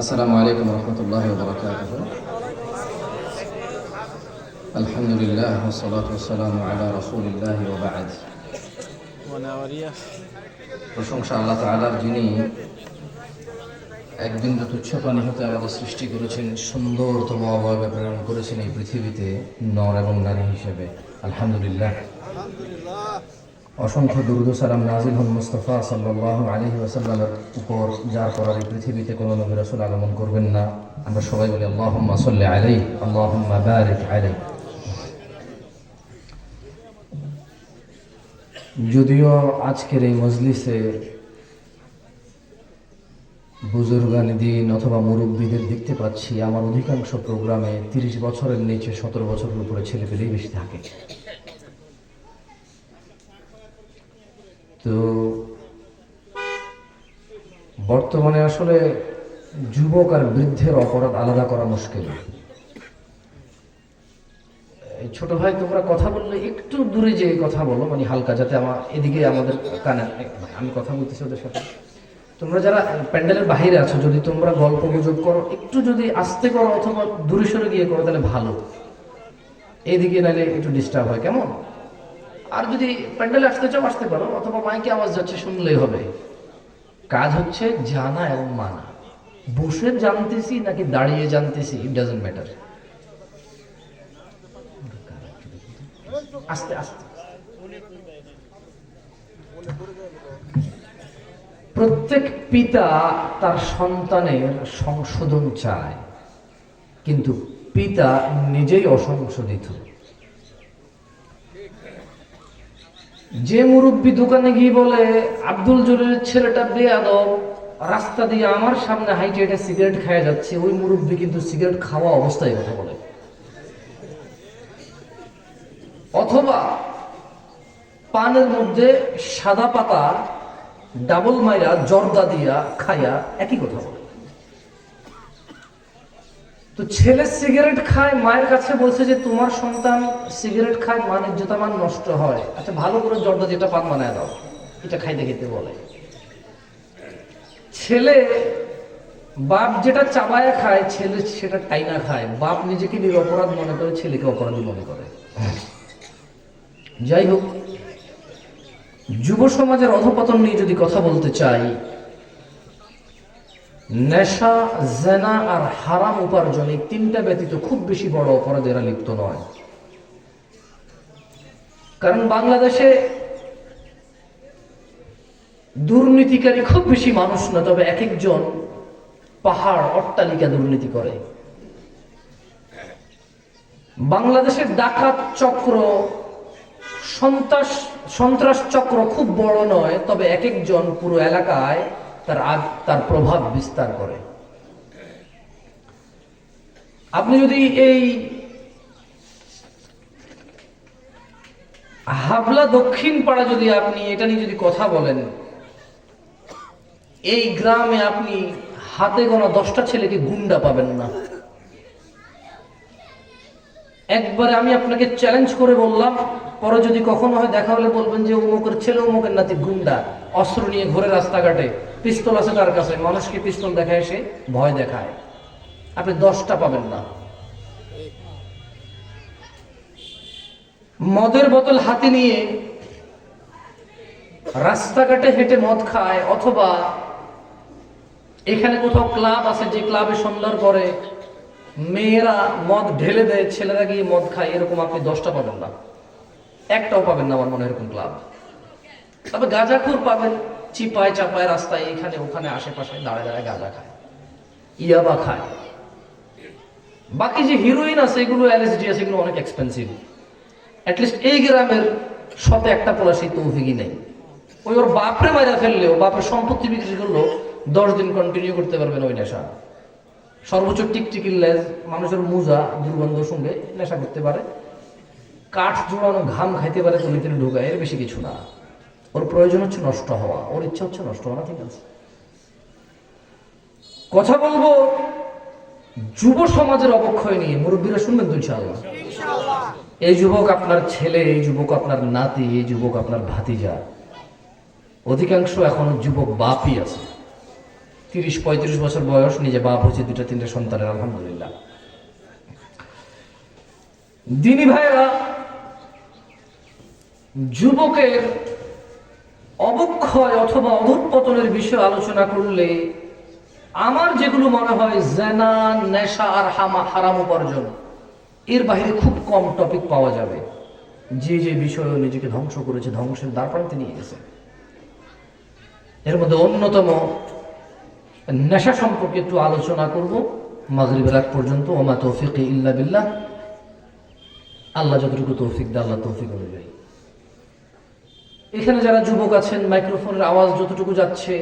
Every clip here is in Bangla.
আসসালামু আলাইকুম রহমতুল্লাহি ওয়া বারাকাতুহু। আলহামদুলিল্লাহ ওয়াসসালাতু ওয়াসসালামু আলা রাসূলিল্লাহি ওয়া বা'দ। প্রশংসা আল্লাহ তাআলার, যিনি এক বিন্দু তুচ্ছ প্রাণী হতে আমাদের সৃষ্টি করেছেন, সুন্দরতম অবয়বে প্রেরণ করেছেন এই পৃথিবীতে নর এবং নারী হিসেবে। আলহামদুলিল্লাহ। অসংখ্য দুরূদ ও সালাম নাযিল হন মুস্তাফা সাল্লাল্লাহু আলাইহি ওয়াসাল্লামের উপর, যার পর এই পৃথিবীতে কোনো নবী রাসূল আগমন করবেন না। আমরা সবাই বলি আল্লাহুম্মা সাল্লি আলাইহি, আল্লাহুম্মা বারিক আলাইহি। যদিও আজকের এই মজলিসে বুজুর্গান দিন অথবা মুরব্বীদের দেখতে পাচ্ছি, আমার অধিকাংশ প্রোগ্রামে 30 বছরের নিচে 17 বছরের উপরে ছেলেপেলেই বেশি থাকে। তো বর্তমানে আসলে যুবক আর বৃদ্ধের অপরাধ আলাদা করা মুশকিল। ছোট ভাই, তোমরা কথা বললে একটু দূরে যে কথা বলো, মানে হালকা, যাতে আমার এদিকে আমাদের কানে আমি কথা বলতেছি ওদের সাথে। তোমরা যারা প্যান্ডেলের বাইরে আছো, যদি তোমরা গল্প গুজব করো একটু যদি আস্তে করো অথবা দূরে সরে গিয়ে করো তাহলে ভালো। এইদিকে নাইলে একটু ডিস্টার্ব হয়, কেমন? আর যদি প্যান্ডেলে আসতে চাও আসতে পারো, অথবা মাইকে আওয়াজ যাচ্ছে শুনলেই হবে। কাজ হচ্ছে জানা এবং মানা। বসে জানতেছি নাকি দাঁড়িয়ে জানতেছি, ইট ডাজন্ট ম্যাটার। আস্তে আস্তে। প্রত্যেক পিতা তার সন্তানের সংশোধন চায়, কিন্তু পিতা নিজেই অসংশোধিত। যে মুরব্বী দোকানে গিয়ে বলে আব্দুল জলিলের ছেলেটা বেয়াদব, রাস্তা দিয়ে আমার সামনে হাইটে হেঁটে সিগারেট খাওয়া যাচ্ছে, ওই মুরব্বী কিন্তু সিগারেট খাওয়া অবস্থায় কথা বলে। অথবা পানের মধ্যে সাদা পাতা ডাবল মাইরা জর্দা দিয়া খায়া একই কথা বলে। তো ছেলে সিগারেট খায়, মায়ের কাছে বলছে যে তোমার সন্তান সিগারেট খায়, মানের জোতা মান নষ্ট হয়, আচ্ছা ভালো করে জর্দা যেটা পান বানায় দাও, এটা খাইতে খেতে বলে। ছেলে বাপ যেটা চাবায়া খায়, ছেলে সেটা টাইনা খায়। বাপ নিজেকে নিরপরাধ মনে করে, ছেলেকে অপরাধী মনে করে। যাই হোক, যুব সমাজের অধঃপতন নিয়ে যদি কথা বলতে চাই, নেশা, জেনা আর হারাম উপার্জন, এই তিনটা ব্যতীত খুব বেশি বড় অপরাধে এরা লিপ্ত নয়। কারণ বাংলাদেশে দুর্নীতিকারী খুব বেশি মানুষ না, তবে এক একজন পাহাড় অট্টালিকা দুর্নীতি করে। বাংলাদেশের ডাকাত চক্র, সন্ত্রাস চক্র খুব বড় নয়, তবে এক একজন পুরো এলাকায় তার প্রভাব বিস্তার করে। আপনি যদি এই হাবলা দক্ষিণ পাড়া যদি আপনি এটা নিয়ে যদি কথা বলেন, এই গ্রামে আপনি হাতে গোনা 10টা ছেলেকে গুন্ডা পাবেন না। একবারে আমি আপনাকে চ্যালেঞ্জ করে বললাম, পরে যদি কখনো হয় দেখা হলে বলবেন যে অমুকের ছেলে অমুকের নাতি গুন্ডা, অস্ত্র নিয়ে ঘুরে রাস্তাঘাটে, পিস্তল আছে তার কাছে, মানুষকে পিস্তল দেখায়, সে ভয় দেখায়। আপনি 10টা পাবেন না। মদের বোতল হাতে নিয়ে রাস্তাঘাটে হেঁটে মদ খায়, অথবা এখানে কোথাও ক্লাব আছে, যে ক্লাবে সন্ধ্যার পরে মেয়েরা মদ ঢেলে দেয়, ছেলেরা গিয়ে মদ খায়, এরকম আপনি 10টা পাবেন না, একটাও পাবেন না আমার মনে হয় এরকম ক্লাব। তবে গাঁজাখোর পাবেন, চিপায় চাপায় রাস্তায় এখানে ওখানে আশেপাশে দাঁড়ায় দাঁড়ায় গাঁজা খায়, ইয়াবা খায়। বাকি যে হিরোইন আছে, এগুলো এলএসডি আছে, এগুলো অনেক এক্সপেন্সিভ। অ্যাটলিস্ট এই গ্রামের শতে একটা পোলা সেই তৌফিকই নেই। ওই ওর বাপরে মাইরা ফেললেও, বাপের সম্পত্তি বিক্রি করলেও 10 দিন কন্টিনিউ করতে পারবেন ওই নেশা। সর্বোচ্চ টিকটিকির লেজ, মানুষের মুজা দুর্গন্ধের সঙ্গে নেশা করতে পারে, কাঠ জোড়ানো ঘাম খাইতে পারে, তলিতে ঢুকায়, এর বেশি কিছু না। ওর প্রয়োজন হচ্ছে নষ্ট হওয়া, ওর ইচ্ছা হচ্ছে নষ্ট হওয়া, ঠিক আছে? কথা বলবো যুব সমাজের অবক্ষয় নিয়ে। মুরব্বীরা শুনবেন তো ইনশাআল্লাহ। এই যুবক আপনার ছেলে, এই যুবক আপনার নাতি, এই যুবক আপনার ভাতিজা। অধিকাংশ এখনো যুবক বাপই আছে, 30-35 বছর বয়স, নিজে বাপ হয়েছে 2-3টে সন্তানের, আলহামদুলিল্লাহ। দিনী ভাইরা, যুবকের অবক্ষয় অথবা অধঃপতনের বিষয়ে আলোচনা করলে আমার যেগুলো মনে হয় জেনা, নেশা আর হারাম উপার্জন, এর বাইরে খুব কম টপিক পাওয়া যাবে যে যে বিষয়ে নিজেকে ধ্বংস করেছে, ধ্বংসের দ্বারপ্রান্তে নিয়ে গেছে। এর মধ্যে অন্যতম নেশা সম্পর্কে একটু আলোচনা করব মাগরিবের আগ পর্যন্ত। ওমা তৌফিক ইল্লা বিল্লাহ, আল্লাহ যতটুকু তৌফিক দেয় আল্লাহ তৌফিক অনুযায়ী। এখানে যারা যুবক আছেন, মাইক্রোফোনের আওয়াজ যতটুকু যাচ্ছে,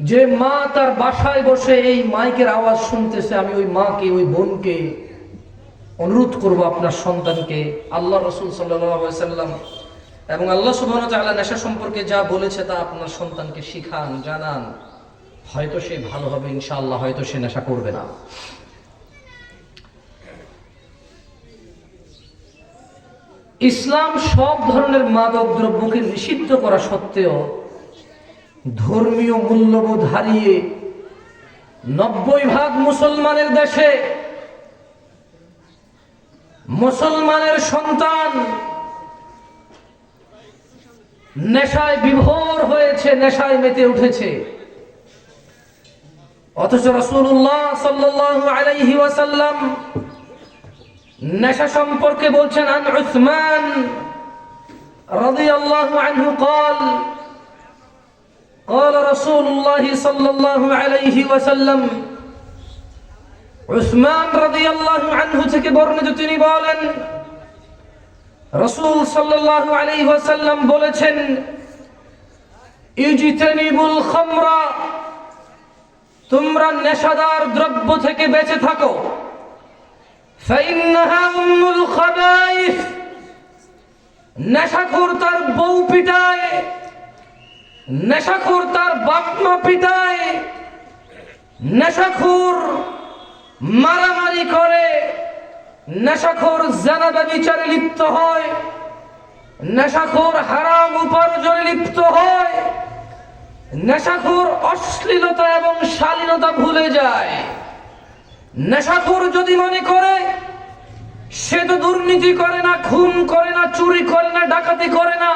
যে মা তার বাসায় বসে এই মাইকের আওয়াজ শুনতেছে, আমি ওই মাকে, ওই বোনকে অনুরোধ করব আপনার সন্তানকে আল্লাহ রাসূল সাল্লাল্লাহু আলাইহি ওয়াসাল্লাম এবং আল্লাহ সুবহানাহু ওয়া তাআলা নেশা সম্পর্কে যা বলেছে তা আপনার সন্তানকে শিখান, জানান। হয়তো সে ভালো হবে ইনশাআল্লাহ, হয়তো সে নেশা করবে না। ইসলাম সব ধরনের মাদক দ্রব্যকে নিষিদ্ধ করা সত্ত্বেও ধর্মীয় মূল্যবোধ হারিয়ে 90% মুসলমানের দেশে মুসলমানের সন্তান নেশায় বিভোর হয়েছে, নেশায় মেতে উঠেছে। অথচ রাসূলুল্লাহ সাল্লাল্লাহু আলাইহি ওয়াসাল্লাম নেশা সম্পর্কে বলছেন, আন উসমান রাদিয়াল্লাহু আনহু قال قال رسول الله صلى الله عليه وسلم, উসমান রাদিয়াল্লাহু আনহু থেকে বর্ণিত, তিনি বলেন রাসূল সাল্লাল্লাহু আলাইহি ওয়াসাল্লাম বলেছেন, ইজতানিবুল খামরা, তোমরা নেশাদার দ্রব্য থেকে বেঁচে থাকো। ফাইন্নাহা উম্মুল খাবাইস, নেশাখোর তার বউ পিটায়, নেশাখোর তার বাপ মা পিটায়, নেশাখোর মারামারি করে, নেশাখোর জিনা ব্যভিচারে লিপ্ত হয়, নেশাখোর হারাম উপার্জনে লিপ্ত হয়, নেশাখোর অশ্লীলতা এবং শালীনতা ভুলে যায়। নেশাখোর যদি মনে করে সে তো দুর্নীতি করে না, খুন করে না, চুরি করে না, ডাকাতি করে না,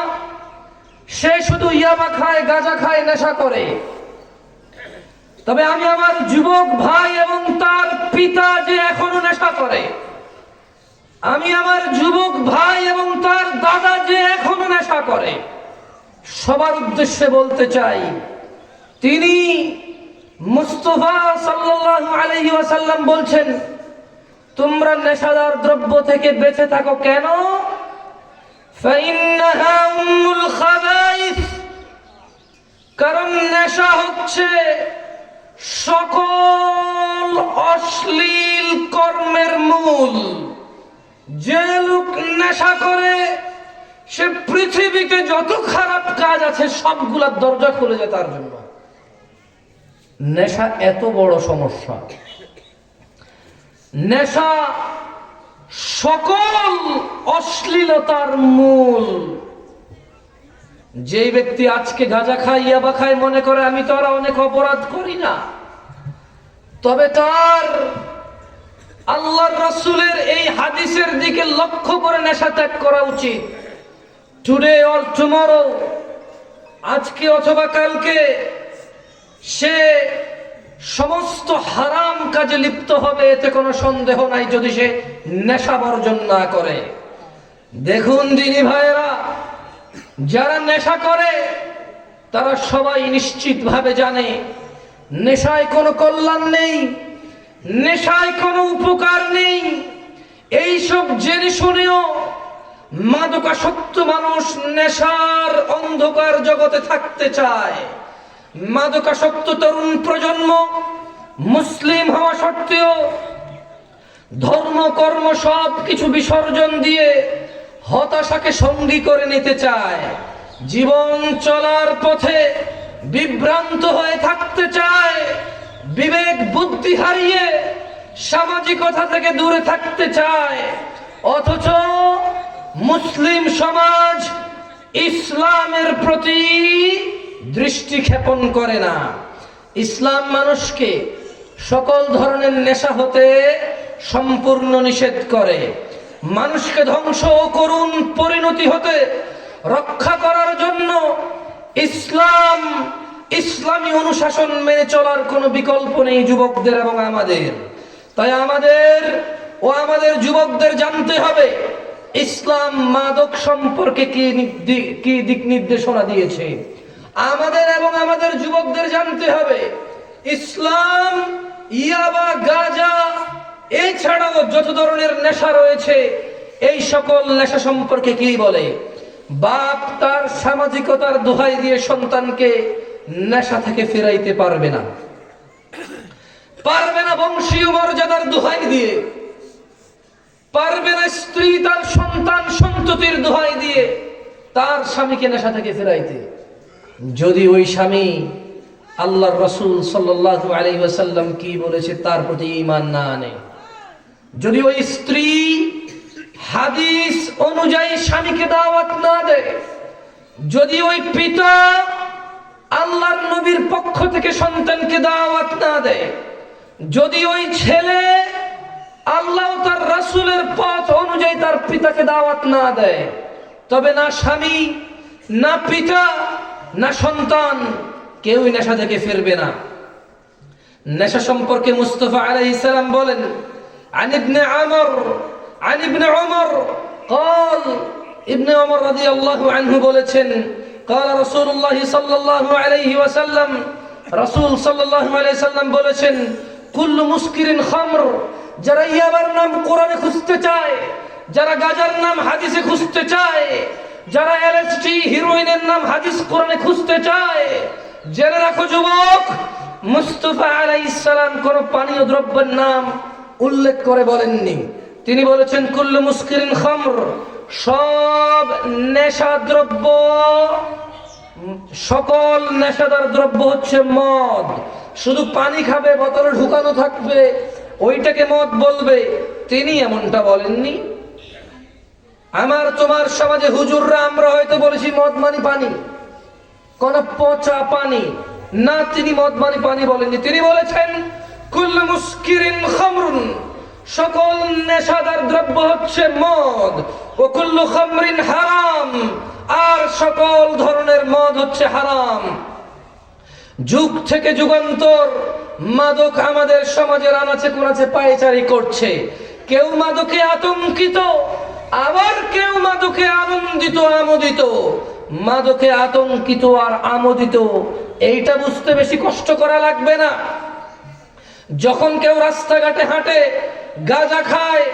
সে শুধু ইয়াবা খায়, গাঁজা খায়, নেশা করে, তবে আমি আমার যুবক ভাই এবং তার পিতা যে এখনো নেশা করে, আমি আমার যুবক ভাই এবং তার দাদা যে এখনো নেশা করে, সবার উদ্দেশ্যে বলতে চাই, তিনি মুস্তাফা সাল্লাল্লাহু আলাইহি ওয়াসাল্লাম বলছেন, তোমরা নেশাদার দ্রব্য থেকে বেঁচে থাকো। কেন? ফাইন্নাহা উম্মুল খাবাইস, কারণ নেশা হচ্ছে সকল অশ্লীল কর্মের মূল। যে লোক নেশা করে সে পৃথিবীতে যত খারাপ কাজ আছে সবগুলার দরজা খুলে যায় তার জন্য। নেশা এত বড় সমস্যা, নেশা সকল অশ্লীলতার মূল। যে ব্যক্তি আজকে গাঁজা খায়, ইয়াবা খায়, মনে করে আমি তো আর অনেক অপরাধ করি না, তবে তার আল্লাহর রাসূলের এই হাদিসের দিকে লক্ষ্য করে নেশা ত্যাগ করা উচিত। টুডে অর টুমরো, আজকে অথবা কালকে সে সমস্ত হারাম কাজে লিপ্ত হবে, এতে কোনো সন্দেহ নাই, যদি সে নেশা বর্জন না করে। দেখুন দিনী ভাইয়েরা, যারা নেশা করে তারা সবাই নিশ্চিতভাবে জানে নেশায় কোনো কল্যাণ নেই, নেশায় কোনো উপকার নেই। এইসব জেনে শুনেও মাদকাসক্ত মানুষ নেশার অন্ধকার জগতে থাকতে চায়। মাদকাসক্ত তরুণ প্রজন্ম মুসলিম হওয়া সত্ত্বেও ধর্ম কর্ম সব কিছু বিসর্জন দিয়ে হতাশাকে সঙ্গী করে নিতে চায়, জীবন চলার পথে বিভ্রান্ত হয়ে থাকতে চায়, বিবেক বুদ্ধি হারিয়ে সামাজিকতা থেকে দূরে থাকতে চায়। অথচ মুসলিম সমাজ ইসলামের প্রতি দৃষ্টিক্ষেপণ করে না। ইসলাম মানুষকে সকল ধরনের নেশা হতে সম্পূর্ণ নিষেধ করে। মানুষকে ধ্বংস ও করুণ পরিণতি হতে রক্ষা করার জন্য ইসলামী অনুশাসন মেনে চলার কোনো বিকল্প নেই যুবকদের এবং আমাদের। তাই আমাদের যুবকদের জানতে হবে ইসলাম মাদক সম্পর্কে কি দিক নির্দেশনা দিয়েছে। আমাদের এবং আমাদের যুবকদের জানতে হবে ইসলাম ইয়াবা, গাঁজা এছাড়াও যত ধরনের নেশা রয়েছে এই সকল নেশা সম্পর্কে কি বলে। বাপ তার সামাজিকতার দোহাই দিয়ে সন্তানকে নেশা থেকে ফেরাইতে পারবে না, বংশীয় মর্যাদার দোহাই দিয়ে পারবে না। স্ত্রী তার সন্তান সন্ততির দোহাই দিয়ে তার স্বামীকে নেশা থেকে ফেরাইতে। যদি ওই স্বামী আল্লাহর রাসূল সাল্লাল্লাহু আলাইহি ওয়াসাল্লাম কি বলেছে তার প্রতি ঈমান না আনে, যদি ওই স্ত্রী হাদিস অনুযায়ী স্বামীকে দাওয়াত না দেয়, যদি ওই পিতা আল্লাহর নবীর পক্ষ থেকে সন্তানকে দাওয়াত না দেয়, যদি ওই ছেলে আল্লাহ তার রাসূলের পথ অনুযায়ী তার পিতাকে দাওয়াত না দেয়, তবে না স্বামী, না পিতা, না সন্তান কেউই নেশা থেকে ফিরবে না। নেশা সম্পর্কে মুস্তাফা আলাইহিস সালাম বলেন, আন ইবনে উমর قال ইবনে উমর রাদিয়াল্লাহু আনহু বলেছেন, قال রাসূলুল্লাহ সাল্লাল্লাহু আলাইহি ওয়াসাল্লাম, রাসূল সাল্লাল্লাহু আলাইহি ওয়াসাল্লাম বলেছেন, কুল্লু মুসকিরিন খামর, যারা ইয়াবার নাম কোরআনে খুঁজতে চায়, যারা গাজার নাম হাদিসে খুঁজতে চায়, যারা এলএসডি হিরোইনের নাম হাদিস কোরআনে খুঁজতে চায়, জেনে রাখো যুবক, মুস্তাফা আলাইহিস সালাম কোন পানীয় দ্রব্যের নাম উল্লেখ করে বলেননি। তিনি বলেছেন কুল্লু মুসকিরিন খামর, সব নেশাদ্রব্য, সকল নেশাদার দ্রব্য হচ্ছে মদ। শুধু পানি খাবে, বোতলে ঢুকানো থাকবে, ওইটাকে মদ বলবে, তিনি এমনটা বলেননি। আমার তোমার সমাজে হুজুররা আমরা হয়তো বলেছি মদ মানে পানি, কোন পচা পানি না, তিনি মদ মানে পানি বলেননি। তিনি বলেছেন কুল্লু মুসকিরিন খামরুন, সকল নেশাদার দ্রব্য হচ্ছে মদ, ও কুল্লু খামরিন হারাম, আর সকল ধরনের মদ হচ্ছে হারাম। যুগ থেকে যুগান্তর মাদক আমাদের সমাজের আনাচে কোনাচে পায়চারি করছে। কেউ মাদকে আতঙ্কিত, আবার কেউ মাদকে আনন্দিত আমোদিত। মাদকে আতঙ্কিত আর আমোদিত এইটা বুঝতে বেশি কষ্ট করা লাগবে না। যখন কেউ রাস্তাঘাটে হাঁটে, গাঁজা খায়,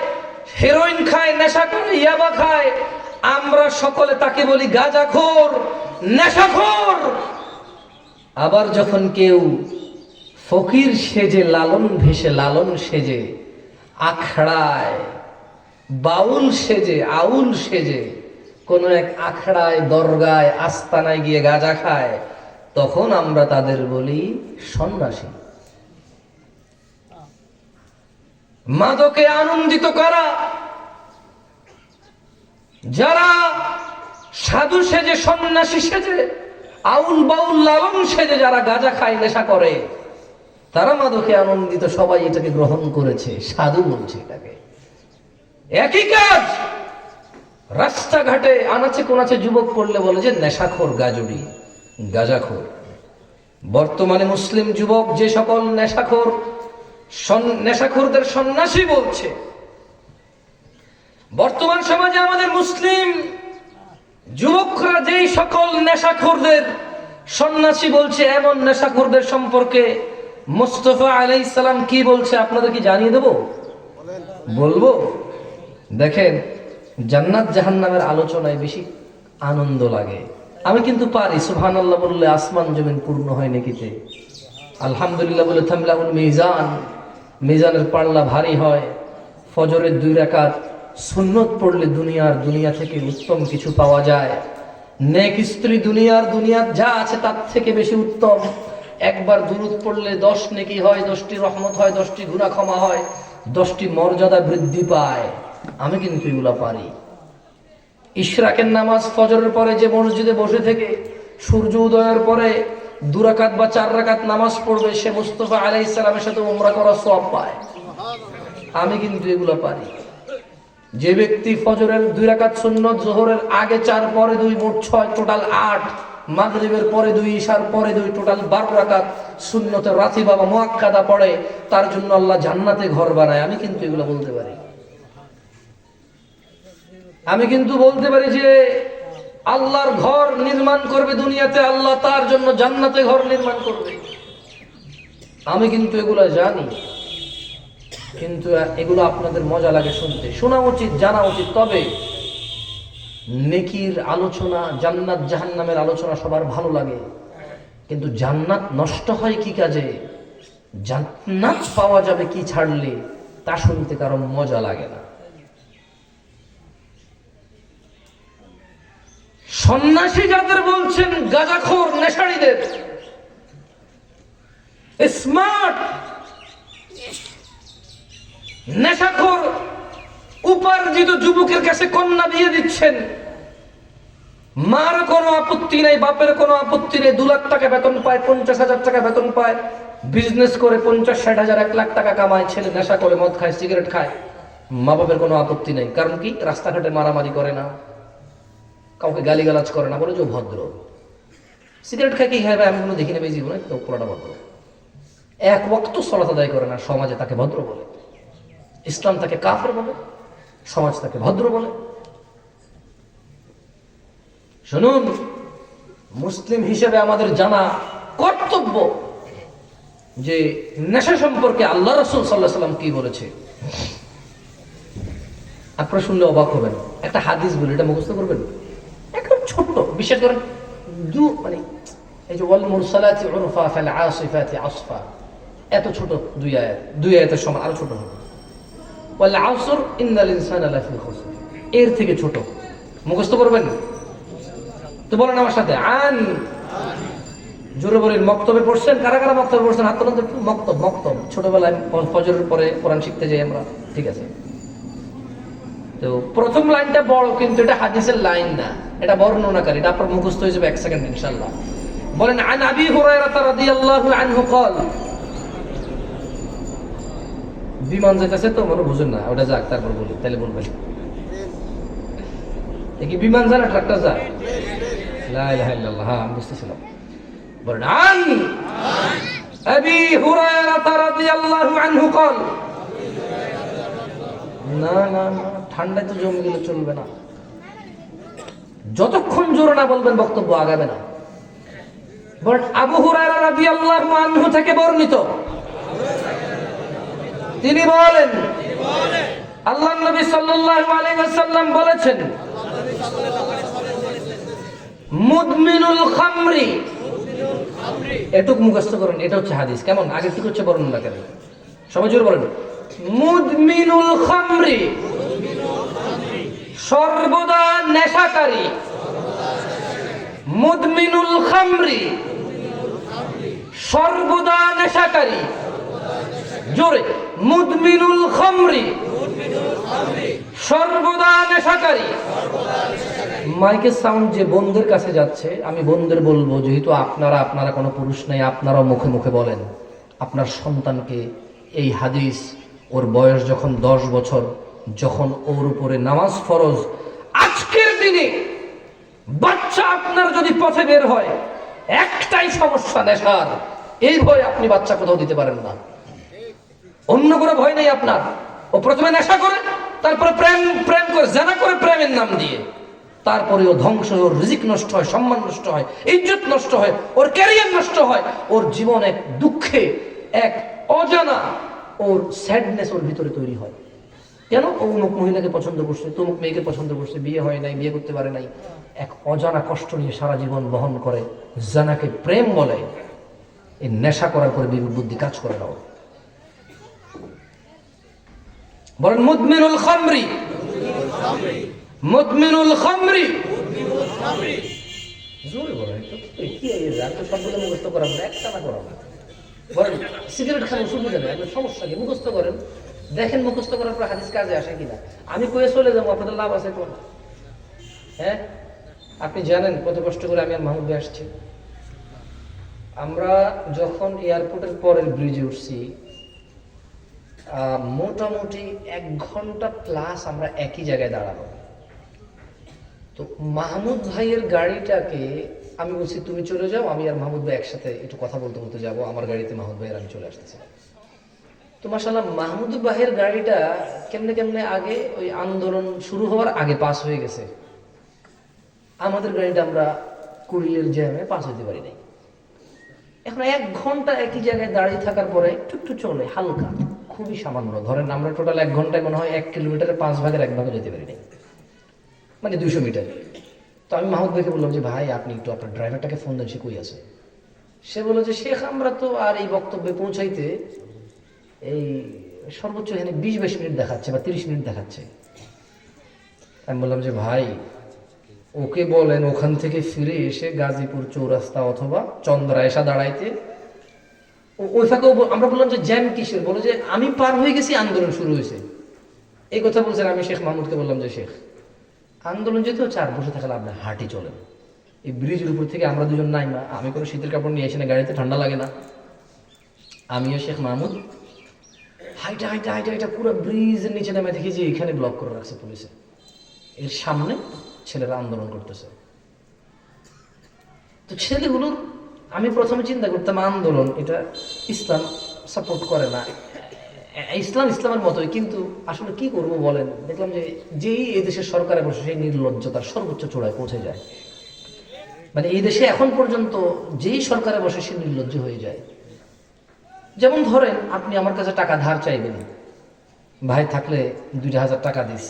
হেরোইন খায়, নেশা করে, ইয়াবা খায়, আমরা সকলে তাকে বলি গাঁজাখোর, নেশাখোর। আবার যখন কেউ ফকির সেজে, লালন ভেসে, লালন সেজে, আখড়ায় বাউল সেজে, আউল সেজে কোন এক আখড়ায়, দরগায়, আস্তানায় গিয়ে গাঁজা খায়, তখন আমরা তাদের বলি সন্ন্যাসী। মাদকে আনন্দিত করা, যারা সাধু সেজে, সন্ন্যাসী সেজে, আউল বাউল লালন সেজে যারা গাঁজা খায়, নেশা করে, তারা মাদকে আনন্দিত, সবাই এটাকে গ্রহণ করেছে, সাধু বলছে এটাকে। একই কাজ রাস্তাঘাটে আনাচে কোনাচে যুবক করলে বলে যে নেশাখোর, গাজুড়ি, গাঁজাখোর। বর্তমানে মুসলিম যুবক যে সকল নেশাখোরদের সন্ন্যাসী বলছে, বর্তমান সমাজে আমাদের মুসলিম যুবকরা যেই সকল নেশাখোরদের সন্ন্যাসী বলছে, এমন নেশাখোরদের সম্পর্কে মুস্তাফা আলাইহিস সালাম কি বলছে আপনাদের কি জানিয়ে দেব? বলবো। দেখেন, জান্নাত জাহান্নামের আলোচনায় বেশি আনন্দ লাগে। আমি কিন্তু পারি সুবহানাল্লাহ বললে আসমান জমিন পূর্ণ হয় নেকিতে, আলহামদুলিল্লাহ বলে থামলাউল মিজান, মিজানের পাল্লা ভারী হয়, ফজরের 2 রাকাত সুন্নত পড়লে দুনিয়া থেকে উত্তম কিছু পাওয়া যায়, নেক স্ত্রী দুনিয়ার যা আছে তার থেকে বেশি উত্তম, একবার দুরূদ পড়লে 10 নেকি হয়, 10টি রহমত হয়, 10টি গুনাহ ক্ষমা হয়, 10টি মর্যাদা বৃদ্ধি পায়। আমি কিন্তু এগুলা পারি। ইশরাকের নামাজ ফজরের পরে যে মসজিদে বসে থেকে সূর্য উদয়ের পরে 2 রাকাত বা 4 রাকাত নামাজ পড়বে, সে মুস্তাফা আলাইহিস সালামের সাথে উমরা করার সওয়াব পায়। আমি কিন্তু এগুলো পারি। যে ব্যক্তি ফজরের 2 রাকাত সুন্নত, যোহরের আগে 4 পরে 2 মোট 6 টোটাল 8, মাগরিবের পরে 2, ইশার পরে 2 টোটাল 12 রাকাত সুন্নতে রাতিবা বা মুআক্কাদা পড়ে, তার জন্য আল্লাহ জান্নাতে ঘর বানায়। আমি কিন্তু এগুলো বলতে পারি। আমি কিন্তু বলতে পারি যে আল্লাহর ঘর নির্মাণ করবে দুনিয়াতে, আল্লাহ তার জন্য জান্নাতে ঘর নির্মাণ করবে। আমি কিন্তু এগুলো জানি, কিন্তু এগুলো আপনাদের মজা লাগে শুনতে, শোনা উচিত, জানা উচিত। তবে নেকির আলোচনা, জান্নাত জাহান্নামের আলোচনা সবার ভালো লাগে, কিন্তু জান্নাত নষ্ট হয় কি কাজে, জান্নাত পাওয়া যাবে কি ছাড়লে, তা শুনতে কারো মজা লাগে না। সন্ন্যাসী যাদের বলছেন, গাঁজাখোর নেশাড়ীদের, স্মার্ট নেশাখোর উপার্জিত যুবকের কাছে কন্যা দিয়ে দিচ্ছেন, মার কোনো আপত্তি নেই, বাপের কোনো আপত্তি নেই, 2 লাখ টাকা বেতন পায়, 50,000 টাকা বেতন পায়, বিজনেস করে 50-60,000 1 লাখ টাকা কামায়, ছেলে নেশা করে, মদ খায়, সিগারেট খায়, মা বাপের কোনো আপত্তি নেই। কারণ কি? রাস্তাঘাটে মারামারি করে না, কাউকে গালিগালাজ করে না, বলে যে ভদ্র। সিগারেট খায় কি খায় ভাই আমি কোনো দেখি না, বেশি জীবনে তো পুরোটা ভদ্র। 1 ওয়াক্ত সালাত আদায় করে না, সমাজে তাকে ভদ্র বলে। ইসলাম তাকে কাফের বলে, সমাজ তাকে ভদ্র বলে। শুনুন, মুসলিম হিসেবে আমাদের জানা কর্তব্য যে নেশা সম্পর্কে আল্লাহ রাসূল সাল্লাল্লাহু আলাইহি ওয়াসাল্লাম কি বলেছে। আপনারা শুনলে অবাক হবেন। একটা হাদিস বলি, এটা মুখস্থ করবেন। একদম ছোট্ট, বিশেষ করে মানে এই যে ওয়াল মুরসালাতি উরফা ফাল আসিফাতি আসফা, এত ছোট 2 আয়াত, 2 আয়াতের সমান, আরো ছোট হবে। ওয়াল আসর ইন্নাল ইনসানা লাফি খুসর, এর থেকে ছোট। মুখস্থ করবেন তো বলেন আমার সাথে, আন, জোরে বলেন। মক্তবে পড়ছেন? কারা কারা মক্তবে পড়ছেন হাত তোলেন তো। মক্তব, মক্তব ছোটবেলায় ফজরের পরে কোরআন শিখতে যাই আমরা, ঠিক আছে। তো প্রথম লাইনটা বড়, কিন্তু এটা হাদিসের লাইন না, এটা বর্ণনাকারী, এটা আপনার মুখস্থ হয়ে যাবে 1 সেকেন্ড ইনশাআল্লাহ। বলেন, আন আবি হুরায়রা রাদিয়াল্লাহু আনহু قال, বিমান যাইতেছে তো মনে বুঝেন না, ওটা যাক, তারপর বলি, তাহলে বলবেন। কি বিমান যায় না ট্রাক্টর যায়? লা ইলাহা ইল্লাল্লাহ, হ্যাঁ আমি বুঝতেছিলাম। বলেন, আন আবি হুরায়রা রাদিয়াল্লাহু আনহু قال, না না না, ঠান্ডায় তো জমে গেলে চলবে না, যতক্ষণ জোরে না বলবেন বক্তব্য আগাবে না। বলেন, আবু হুরায়রা রাদিয়াল্লাহু আনহু থেকে বর্ণিত, তিনি বলেন, আল্লাহর নবী সাল্লাল্লাহু আলাইহি ওয়াসাল্লাম বলেছেন, মুদমিনুল খামরি, এটুক মুখস্থ করেন, এটা হচ্ছে হাদিস। কেমন? আগে কি হচ্ছে বর্ণনা করেন, সবাই জোরে বলেন। মুদমিনুল খামরি, সর্বদা নেশাকারী। মুদমিনুল খামরি, সর্বদা নেশাকারী। জোরে, মুদমিনুল খামরি, সর্বদা নেশাকারী। মাইকের সাউন্ড যে বোনদের কাছে যাচ্ছে, আমি বোনদের বলবো, যেহেতু আপনারা কোনো পুরুষ নাই, আপনারাও মুখে মুখে বলেন আপনার সন্তানকে এই হাদিস, ওর বয়স যখন 10 বছর, যখন ওর উপরে নামাজ ফরজ, আজকের দিনে বাচ্চা আপনার যদি পথে বের হয়, একটাই সমস্যা, নেশার। এই ভয় আপনি বাচ্চা কোথাও দিতে পারেন না, অন্য কোনো ভয় নেই আপনার। ও প্রথমে নেশা করে, তারপরে প্রেম করে, জানা করে প্রেমের নাম দিয়ে, তারপরে ও ধ্বংস হয়, ওর রিজিক নষ্ট হয়, সম্মান নষ্ট হয়, ইজ্জত নষ্ট হয়, ওর ক্যারিয়ার নষ্ট হয়, ওর জীবন এক দুঃখে, এক অজানা ওর স্যাডনেস ওর ভিতরে তৈরি হয়। কেন? ও অমুক মহিলাকে পছন্দ করছে, তমুক মেয়েকে পছন্দ করছে, বিয়ে হয় নাই, বিয়ে করতে পারে নাই, এক অজানা কষ্ট নিয়ে সারা জীবন বহন করে। জানাকে প্রেম বলে, এই নেশা করার পরে বিবেক বুদ্ধি কাজ করে না। বলেন, মুদমিনুল খামরি, মুদমিনুল খামরি। জোরে বলেন, কি এত শব্দটা মুখস্থ করা বলে, একটা না করা। বলেন, সিগারেট খান সুবিধা নেই, আপনার সমস্যা কি? মুখস্থ করেন, দেখেন মুখস্থ করার পর হাদিস কাজে আসে কিনা। আমি কয়ে চলে যাবো, আপনাদের লাভ আছে কোন? হ্যাঁ, আপনি জানেন কত কষ্ট করে আমি আর মাহমুদ ভাই আসছি। আমরা যখন এয়ারপোর্টের পরের ব্রিজে উঠছি, মোটামুটি 1 ঘন্টা প্লাস আমরা একই জায়গায় দাঁড়ানো। তো মাহমুদ ভাইয়ের গাড়িটাকে আমি বলছি তুমি চলে যাও, আমি আর মাহমুদ ভাই একসাথে একটু কথা বলতে বলতে যাবো, আমার গাড়িতে মাহমুদ ভাইয়ের আমি চলে আসতেছি। তো মাশাআল্লাহ মাহমুদ ভাইয়ের গাড়িটা কেমনে কেমনে আগে ওই আন্দোলন শুরু হওয়ার আগে পাস হয়ে গেছে। আমাদের গাড়িটা আমরা কুড়িলের জ্যামে পাস হইতে পারি নাই। এখন 1 ঘন্টা একই জায়গায় দাঁড়িয়ে থাকার পরে একটু একটু চলে হালকা, খুবই সামান্য। ধরেন আমরা টোটাল 1 ঘন্টায় মনে হয় 1 কিলোমিটারের 5 ভাগের 1 ভাগে যেতে পারি নাই, মানে 200 মিটার। তো আমি মাহমুদ ভাইকে বললাম যে ভাই আপনি একটু আপনার ড্রাইভারটাকে ফোন দেন, সে কই আছে। সে বললো যে শেখ আমরা তো আর এই বক্তব্যে পৌঁছাইতে এই সর্বোচ্চ এখানে 20-22 মিনিট দেখাচ্ছে বা 30 মিনিট দেখাচ্ছে। আমি বললাম যে ভাই ওকে বলেন ওখান থেকে ফিরে এসে গাজীপুর চৌরাস্তা অথবা চন্দ্রা এসা দাঁড়াইতে। ওই ফাঁকেও আমরা বললাম যে জ্যাম কিসের, বলে যে আমি পার হয়ে গেছি, আন্দোলন শুরু হয়েছে। এই কথা বলছেন। আমি শেখ মাহমুদকে বললাম যে শেখ আন্দোলন যেহেতু 4 বসে থাকলে আপনি হাঁটি চলেন, এই ব্রিজের উপর থেকে আমরা দুজন নাই না, আমি কোনো শীতের কাপড় নিয়ে এসে না, গাড়িতে ঠান্ডা লাগে না। আমিও শেখ মাহমুদ হাইটা হাইটা হাইটা হাইটা পুরো ব্রিজের নিচে নামে দেখি যে এখানে ব্লক করে রাখছে পুলিশে, এর সামনে ছেলেরা আন্দোলন করতেছে। তো ছেলেগুলোর আমি প্রথমে চিন্তা করতাম আন্দোলন এটা ইসলাম সাপোর্ট করে না, ইসলাম ইসলামের মতোই, কিন্তু আসলে কি করব বলেন। দেখলাম যে যেই এই দেশের সরকারে বসে সেই নির্লজ্জতার সর্বোচ্চ চূড়ায় পৌঁছে যায়। মানে এই দেশে এখন পর্যন্ত যেই সরকারে বসে সে নির্লজ্জ হয়ে যায়। যেমন ধরেন আপনি আমার কাছে টাকা ধার চাইবেন, ভাই থাকলে 2000 টাকা দিস।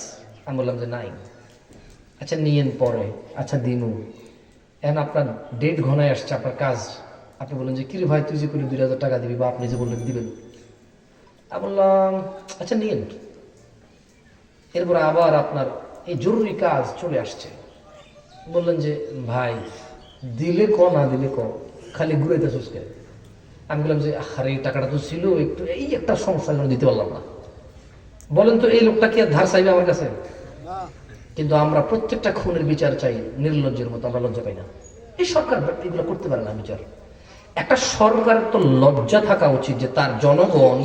আমি বললাম যে নাই। আচ্ছা নিয়েন পরে, আচ্ছা দিনু। এখন আপনার ডেট ঘনায় আসছে, আপনার কাজ, আপনি বললেন যে কিরে ভাই তুই যে করে 2000 টাকা দিবি বা আপনি যে বললেন দিবেন। আমি বললাম আচ্ছা নিয়েন। এরপর আবার আপনার এই জরুরি কাজ চলে আসছে, বললেন যে ভাই দিলে ক না দিলে ক, খালি ঘুরাইতে সুস্কে। আমি বললাম যে আরে এই টাকাটা তো ছিল, একটু এই একটা সমস্যার জন্য দিতে পারলাম না। বলেন তো এই লোকটা কি আর ধার চাইবে আমার কাছে? কিন্তু আমরা প্রত্যেকটা খুনের বিচার চাই নির্লজ্জের মতো, আমরা লজ্জা পাই না। এই সরকার এগুলো করতে পারে না বিচার। একটা সরকার তো লজ্জা থাকা উচিত যে তার জনগণ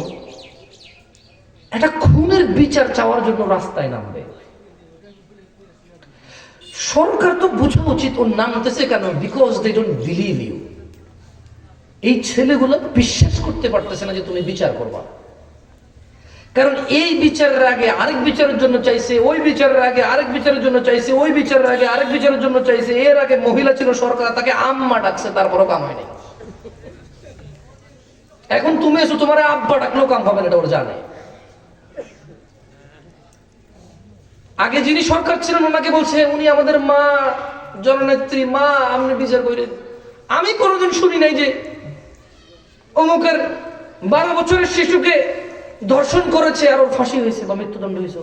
একটা খুনের বিচার চাওয়ার জন্য রাস্তায় নামবে। সরকার তো বোঝা উচিত ও নামতেছে কেন, because they don't believe you. এই ছেলেগুলো বিশ্বাস করতে পারতেছে না যে তুমি বিচার করবা, কারণ এই বিচারের আগে আরেক বিচারের জন্য চাইছে, ওই বিচারের আগে আরেক বিচারের জন্য চাইছে, ওই বিচারের আগে আরেক বিচারের জন্য চাইছে। এর আগে মহিলা ছিল সরকার, তাকে আম্মা ডাকছে, তারপরও কাম হয়নি। এখন তুমি এসো, তোমার আব্বা ডাকলেও কাম হবে না, এটা ওরা জানে। আগে যিনি সরকার ছিলেন ওনাকে বলছে উনি আমাদের মা, জননেত্রী মা, আপনি বিচার করেন। আমি কোনোদিন শুনি নাই যে অমুকের 12 বছরের শিশুকে ধর্ষণ করেছে আর ওর ফাঁসি হয়েছে বা মৃত্যুদণ্ড হয়েছে।